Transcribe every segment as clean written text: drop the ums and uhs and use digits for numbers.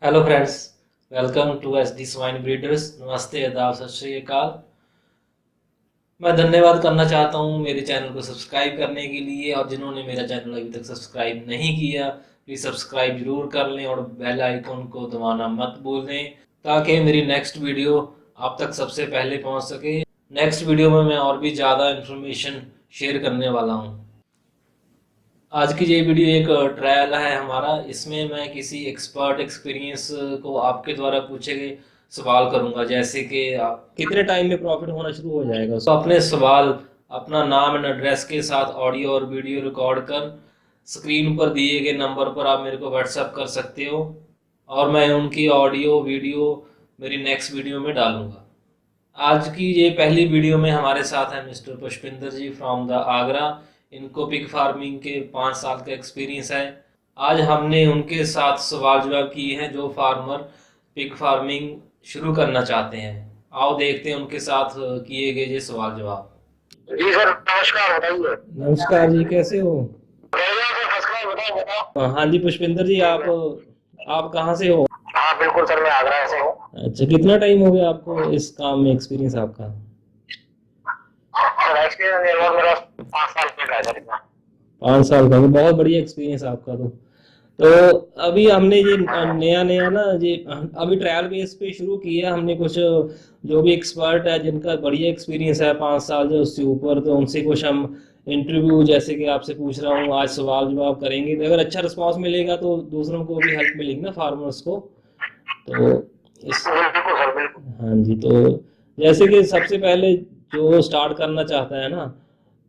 Hello friends, welcome to S D swine breeders. नमस्ते, आदाब, सत श्री अकाल। मैं धन्यवाद करना चाहता हूँ मेरे चैनल को सब्सक्राइब करने के लिए, और जिन्होंने मेरा चैनल अभी तक सब्सक्राइब नहीं किया प्लीज़ सब्सक्राइब जरूर कर लें और बेल आइकन को दबाना मत भूलें ताकि मेरी नेक्स्ट वीडियो आप तक सबसे पहले पहुँच सके। नेक्स्ट वीडियो में मैं और भी ज़्यादा इन्फॉर्मेशन शेयर करने वाला हूँ। आज की ये वीडियो एक ट्रायल है हमारा। इसमें मैं किसी एक्सपर्ट एक्सपीरियंस को आपके द्वारा पूछे गए सवाल करूंगा, जैसे कि आप कितने टाइम में प्रॉफिट होना शुरू हो जाएगा। तो अपने सवाल अपना नाम एंड एड्रेस के साथ ऑडियो और वीडियो रिकॉर्ड कर स्क्रीन पर दिए गए नंबर पर आप मेरे को व्हाट्सएप कर सकते हो, और मैं उनकी ऑडियो वीडियो मेरी नेक्स्ट वीडियो में डालूंगा। आज की ये पहली वीडियो में हमारे साथ है mister Pushpinder ji from the Agra. इनको पिग फार्मिंग के 5 साल का एक्सपीरियंस है। आज हमने उनके साथ सवाल जवाब किए हैं जो फार्मर पिग फार्मिंग शुरू करना चाहते हैं। आओ देखते हैं उनके साथ किए गए ये सवाल जवाब। जी सर, नमस्कार। बताइए। नमस्कार जी, कैसे हो? बढ़िया सर, फर्स्ट क्लास। बताओ बताओ। हाँ जी पुष्पिंदर जी, आप कहाँ से हो? हाँ बिल्कुल सर, मैं आगरा से हूँ। अच्छा, कितना टाइम हो गया आपको इस काम में, एक्सपीरियंस आपका? सर एक्सपीरियंस लगभग मेरा 5 साल का है सर इतना। 5 साल का? तो बहुत बढ़िया एक्सपीरियंस आपका। तो अभी हमने ये नया नया ना ये अभी ट्रायल बेस पे शुरू किया। हमने कुछ जो भी एक्सपर्ट है जिनका बढ़िया एक्सपीरियंस है 5 साल जो उससे ऊपर, तो उनसे कुछ हम इंटरव्यू जैसे कि आपसे पूछ रहा हूँ, आज सवाल जवाब करेंगे। तो अगर अच्छा रिस्पांस मिलेगा तो दूसरों को भी हेल्प मिलेगी ना, फार्मर्स को। तो इस बिल्कुल सर, बिल्कुल। हाँ जी, तो जैसे कि सबसे पहले जो स्टार्ट करना चाहता है ना,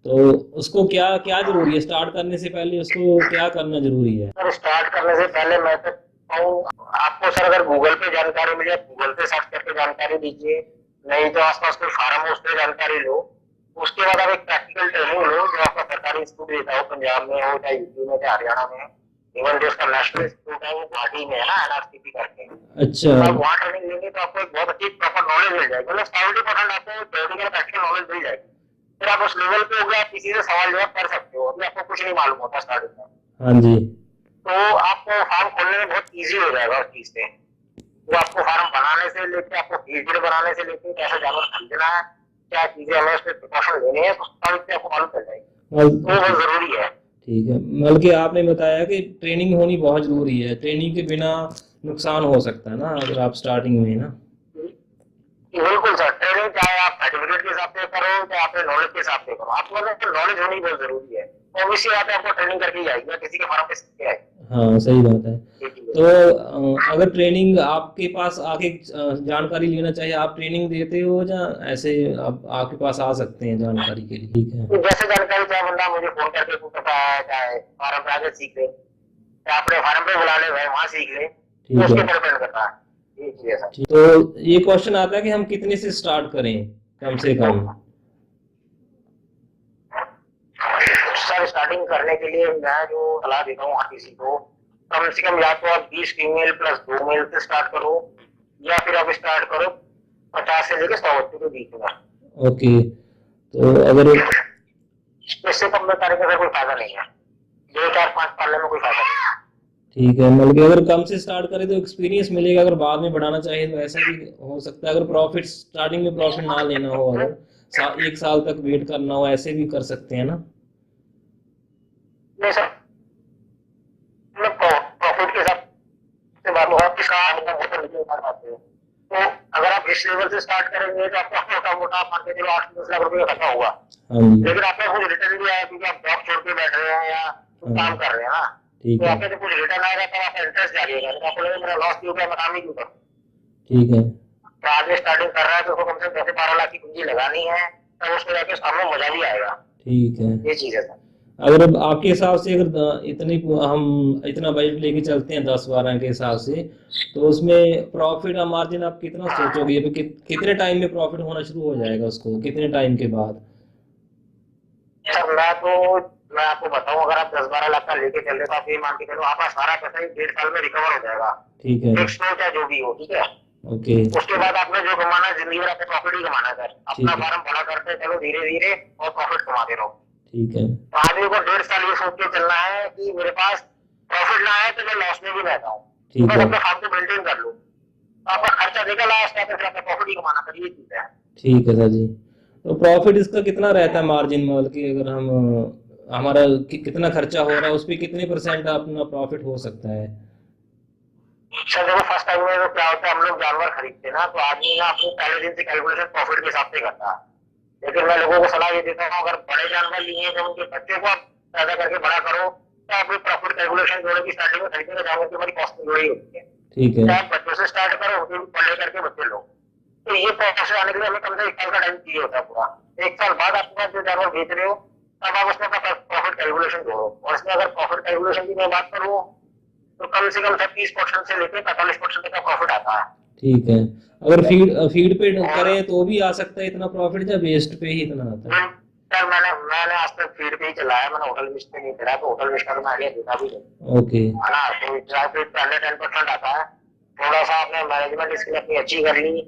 तो उसको क्या क्या जरूरी है? स्टार्ट करने से पहले उसको क्या करना जरूरी है? सर स्टार्ट करने से पहले मैं तो कहूँ आपको सर, अगर गूगल पे जानकारी मिले गूगल पे सर्च करके जानकारी दीजिए। नहीं तो आसपास कोई फार्म है उससे जानकारी लो। उसके बाद आप एक प्रैक्टिकल ट्रेनिंग लो जो आपका सरकारी इंस्टीट्यूट देता हो, पंजाब में हो चाहे यूपी में चाहे हरियाणा में। इवन जो उसका नेशनल इंस्टीट्यूट है वो गुवाहाटी में है ना, एनआरसीपी करके। अच्छा। तो आप वहाँ ट्रेनिंग लेंगे तो आपको एक बहुत अच्छी प्रॉपर नॉलेज मिल जाएगी। मतलब 70% आपको थ्योरेटिकल प्रैक्टिकल नॉलेज मिल जाएगी। फिर आप उस लेवल पे हो गए, आप किसी से सवाल जवाब कर सकते हो। अभी आपको कुछ नहीं मालूम होता स्टार्टिंग में, हाँ जी। तो आपको फार्म खोलने में बहुत इजी हो जाएगा उस चीज से। वो आपको फार्म बनाने से लेके आपको फीड बनाने से लेके कैसे जानवर खरीदना है, क्या चीजें हमें उसमें प्रिकॉशन लेने हैं, तो सारी चीजें आपको मालूम चल जाएगी। तो वो बहुत जरूरी है। ठीक है, बल्कि आपने बताया कि ट्रेनिंग होनी बहुत जरूरी है। ट्रेनिंग के बिना नुकसान हो सकता है ना अगर आप स्टार्टिंग में ना। बिल्कुल सर, ट्रेनिंग चाहे आप सर्टिफिकेट के हिसाब से करो चाहे आपके नॉलेज के हिसाब से करो, आपको मतलब नॉलेज होनी बहुत जरूरी है। ऑब्वियसली बात है, आपको ट्रेनिंग करके ही आएगी या किसी के फार्म पे सीख के आएगी। हाँ, सही बात है। ये चीज है। तो अगर ट्रेनिंग आपके पास आके जानकारी लेना चाहिए, आप ट्रेनिंग देते हो या ऐसे आप आपके पास आ सकते हैं जानकारी के लिए? ठीक है। तो जैसे जानकारी चाहे बंदा मुझे फोन करके पूछता है, चाहे फार्म पे आके सीख ले, चाहे अपने फार्म पे बुला ले भाई वहां सीख ले, तो ठीक उसके है। ऊपर डिपेंड करता है। ये चीज है सर। ठीक। तो ये क्वेश्चन आता है कि हम कितने से स्टार्ट करें, कम से कम? सर स्टार्टिंग करने के लिए मैं जो सलाह देता हूँ हर किसी को, कम से कम या तो आप 20 फीमेल प्लस 2 मेल से स्टार्ट करो, या फिर आप स्टार्ट करो 50 से लेकर 100 बच्चों के बीच में। ओके। तो अगर इससे कम में करने का सर कोई फायदा नहीं है। 2 4 5 पालने में कोई फायदा नहीं है। ठीक है, मतलब कि अगर कम से स्टार्ट करें तो एक्सपीरियंस मिलेगा, अगर बाद में बढ़ाना चाहिए तो ऐसा भी हो सकता है। अगर प्रॉफिट स्टार्टिंग में प्रॉफिट ना लेना हो, अगर 1 साल तक वेट करना हो, ऐसे भी कर सकते हैं ना? नहीं सर, प्रॉफिट के हिसाब से बात होगा कि कहाँ मतलब होटल नहीं कर पाते हो। तो अगर आप इस लेवल से स्टार्ट करेंगे तो आपको मोटा मोटा मान के चलो 8 से 10 लाख रुपए का खर्चा होगा। हाँ जी। लेकिन आपका कुछ रिटर्न भी आया क्योंकि आप जॉब छोड़ के बैठ रहे हैं या कुछ हाँ। काम कर रहे हैं ना। ठीक तो है। आपका जब कुछ रिटर्न आएगा तो आपका इंटरेस्ट जागेगा, तो आपको लगेगा मेरा लॉस क्यों, क्या मैं काम ही क्यों करूँ। ठीक है। तो आदमी स्टार्टिंग कर रहा है तो उसको कम से कम 10 से 12 लाख की पूंजी लगानी है, तब उसको जाके सामने मजा भी आएगा। ठीक है। ये चीज है सर। अगर अब आपके हिसाब से अगर इतनी हम इतना बजट लेके चलते हैं 10-12 के हिसाब से, तो उसमें प्रॉफिट और मार्जिन आप कितना सोचोगे? अभी कितने टाइम में प्रॉफिट होना शुरू हो जाएगा, उसको कितने टाइम के बाद? सर मैं आपको बताऊं, अगर आप 10 12 लाख का लेके चल रहे तो आप ये मान के चलो आपका सारा पैसा ही 1.5 साल में रिकवर हो जाएगा। ठीक है। फिक्स हो चाहे जो भी हो, ठीक है। ओके। उसके बाद आपने जो कमाना है जिंदगी भर आपको प्रॉफिट ही कमाना है सर। ठीक अपना है। फार्म बड़ा करते चलो धीरे धीरे और प्रॉफिट कमाते रहो। ठीक है। तो आदमी को 1.5 साल ये सोच के चलना है कि मेरे पास प्रॉफिट ना आए तो मैं लॉस में भी रहता हूँ। ठीक बस है। अपने फार्म को मेंटेन कर लो, तो आपका खर्चा निकल आया, उसके बाद फिर आपका प्रॉफिट ही कमाना, फिर ये चीज है। ठीक है सर जी। तो प्रॉफिट इसका कितना रहता है मार्जिन, मतलब कि अगर हम हमारा कितना खर्चा हो रहा है उस पर कितने परसेंट अपना प्रॉफिट हो सकता है? सर देखो, फर्स्ट टाइम में तो क्या होता है, हम लोग जानवर खरीदते हैं ना, तो आदमी ना अपने पहले दिन से कैलकुलेशन प्रॉफिट के हिसाब से करता है। लेकिन मैं लोगों को सलाह ये देता हूँ, अगर बड़े जानवर लिए हैं तो उनके बच्चे को आप पैदा करके बड़ा करो, तो अपनी प्रॉफिट कैलकुलेशन जोड़े की स्टार्टिंग में खरीदने का जानवर की हमारी कॉस्ट में जोड़ी होती है। ठीक है। चाहे आप बच्चों से स्टार्ट करो, उनके बड़े करके बच्चे लो, तो ये प्रोसेस आने के लिए हमें कम से कम 1 साल का टाइम चाहिए होता है पूरा। 1 साल बाद आपके पास जो जानवर बेच रहे हो, तब आप उसमें अपना प्रॉफिट कैलकुलेशन जोड़ो, और इसमें अगर प्रॉफिट कैलकुलेशन की मैं बात करूँ तो कम से कम 30% से लेकर 45% तक का प्रॉफिट आता है। ठीक है। अगर फीड पे और करें तो भी आ सकता है इतना प्रॉफिट, या वेस्ट पे ही इतना आता है? सर मैंने आज तक फीड पे ही चलाया, मैंने होटल मिस्ट पे नहीं चलाया, तो होटल मिस्ट का तो मैं आइडिया देता भी नहीं, ओके। है ना। तो ड्राई फीड पे 10% आता है, थोड़ा सा आपने मैनेजमेंट इसकी अपनी अच्छी कर ली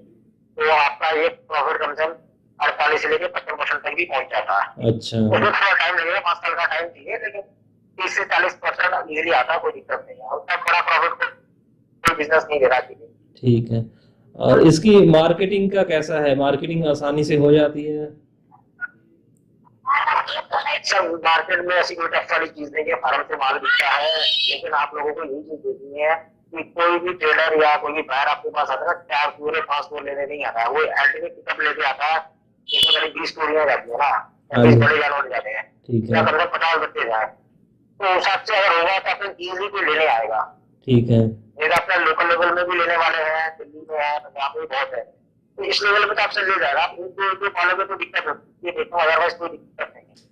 तो आपका ये प्रॉफिट कम से कम 48 से लेकर 55% तक भी पहुंच जाता है। अच्छा। उसमें थोड़ा टाइम लगेगा, 5 साल का टाइम चाहिए, लेकिन 30 से 40% इजीली आता है, कोई दिक्कत नहीं है। उतना बड़ा प्रॉफिट कोई बिजनेस नहीं दे रहा है। ठीक है। और इसकी मार्केटिंग का कैसा है, मार्केटिंग आसानी से हो जाती है? सर मार्केट में ऐसी कोई टफ वाली चीज नहीं है, फार्म से माल बिकता है, लेकिन आप लोगों को यही चीज देखनी है कि कोई भी ट्रेडर या कोई भी बायर आपके पास आता है ना, 4 पूरे 5 बोर लेने नहीं आता है, वो एंड में पिकअप लेके आता है, जिसमें करीब 20 टोलियां जाती है ना, या 20 बड़े जानवर जाते हैं, ठीक या है। कम से 50 बच्चे जाए, तो उस हिसाब से अगर होगा तो अपने इजीली कोई लेने आएगा। ठीक है। नहीं तो अपने लोकल लेवल में भी लेने वाले हैं, दिल्ली में है, पंजाब में बहुत है, तो इस लेवल पे तो आपसे ले जाएगा, आप इनको फॉलो में तो दिक्कत होती है, देखो अदरवाइज कोई दिक्कत नहीं है।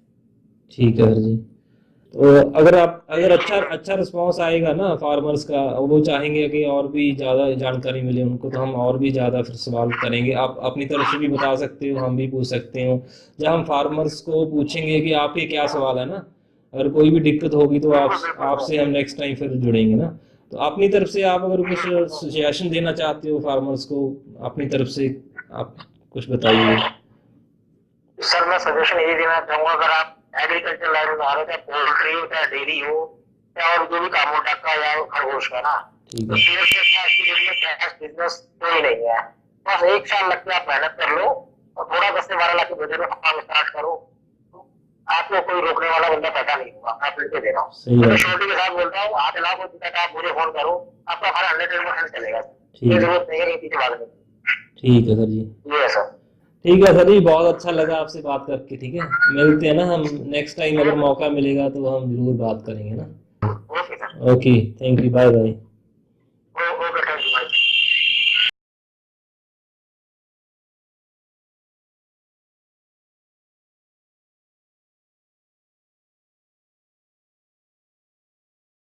ठीक है सर जी। तो अगर अच्छा रिस्पांस आएगा ना फार्मर्स का, और वो चाहेंगे कि और भी ज़्यादा जानकारी मिले उनको, तो हम और भी ज़्यादा फिर सवाल करेंगे। आप अपनी तरफ से भी बता सकते हो, हम भी पूछ सकते हो। जब हम फार्मर्स को पूछेंगे कि आपके क्या सवाल है ना, अगर कोई भी दिक्कत होगी तो बिल्कुल बिल्कुल आपसे हम नेक्स्ट टाइम फिर जुड़ेंगे ना। तो अपनी तरफ से आप अगर कुछ बिल्कुल। सजेशन देना चाहते हो फार्मर्स को, अपनी तरफ से आप कुछ बताइए। सर मैं सजेशन यही देना चाहूंगा, अगर आप एग्रीकल्चर लाइन में आ रहे हो, चाहे पोल्ट्री हो, चाहे डेयरी हो, चाहे और जो भी काम हो, डक्का या खरगोश का ना, ठीक तो है। शेर से खास की दुनिया कैश बिजनेस कोई नहीं है। बस 1 साल लग के आप मेहनत कर लो, और थोड़ा 10 से 12 लाख के बजट में काम स्टार्ट करो, आपको कोई रोकने वाला बंदा पैदा नहीं होगा, मैं फिर से दे रहा हूँ। सही तो मैं है। श्योरिटी के साथ बोलता हूँ, 8 लाख हो चुका था, आप मुझे फोन करो, आपका हमारा 100% चलेगा। ये ठीक जरूरत नहीं है कि पीछे भागने की। ठीक है सर जी। ये है सर। ठीक है सर जी, बहुत अच्छा लगा आपसे बात करके। ठीक है, मिलते हैं ना हम नेक्स्ट टाइम, अगर मौका मिलेगा तो हम जरूर बात करेंगे ना। Okay sir. Okay, thank you, bye bye.